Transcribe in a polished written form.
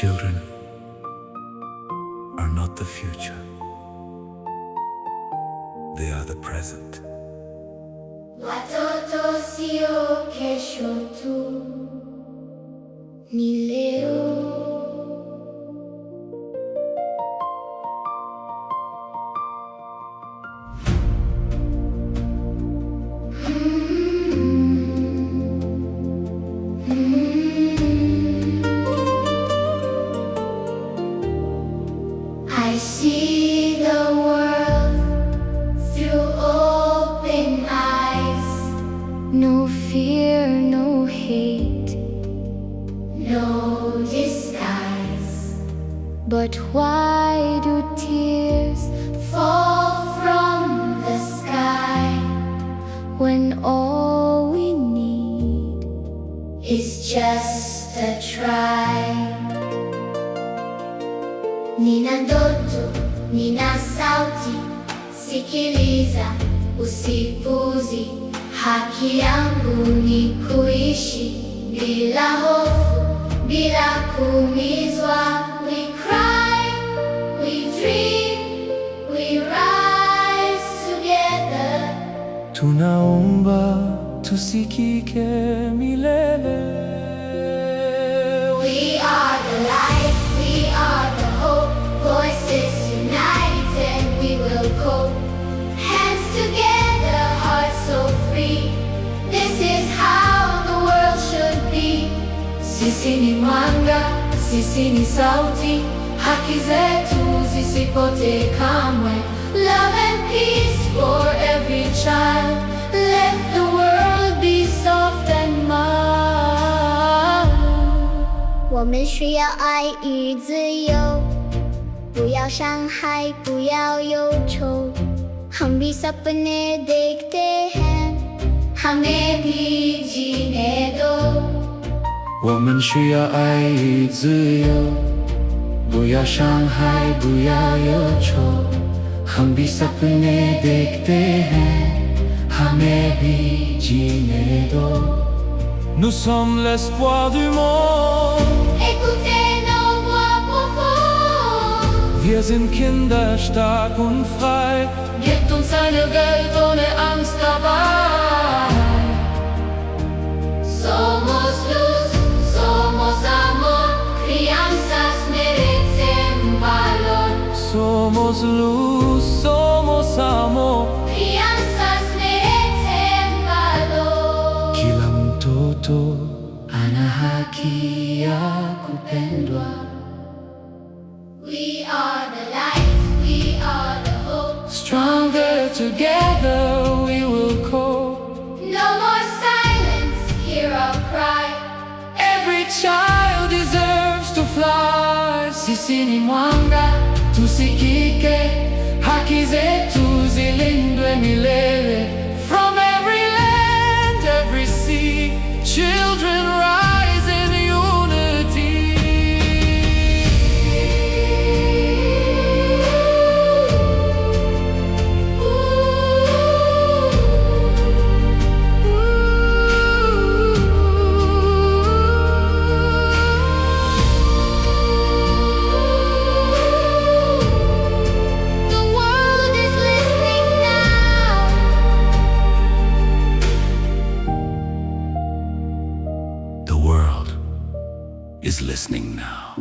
Children are not the future. They are the present. Watoto sio kesho tu, ni leo. I see the world through open eyes. No fear, no hate, no disguise. But why do tears fall from the sky when all we need is just a try? Nina ndoto, nina sauti, sikiliza, usipuzi. Haki yangu ni kuishi bila hofu, bila kuumizwa. We cry, we dream, we rise together. Tunaomba tusikike milele. We are the light, we are the hope. Voices unite and we will cope. Hands together, hearts so free. This is how the world should be. Sisi ni mwanga, sisi ni sauti. Haki zetu zisipotee kamwe. Love and peace for every child. Let the world be soft and mild. 我们需要爱与自由，不要伤害，不要忧愁。हम भी सपने देखते हैं, हमें भी जीने दो。我们需要爱与自由，不要伤害，不要忧愁。हम भी सपने देखते हैं, हमें भी जीने दो. Nous sommes l'espoir du monde. Écoutez nos voix profondes. Wir sind Kinder, stark und frei. Gebt uns eine Welt ohne Angst dabei. Somos luz, somos amor. Crianças merecen valor. Somos luz, somos amor. Crianças merecen valor. Kila mtoto ana haki ya kupendwa. We are the light, we are the hope. Stronger together we will cope. No more silence, hear our cry. Every child deserves to fly. Sisi ni mwanga, tusikike. Haki zetu zilindwe milele. From every land, every sea, children rise in unity. The world is listening now. The world is listening now.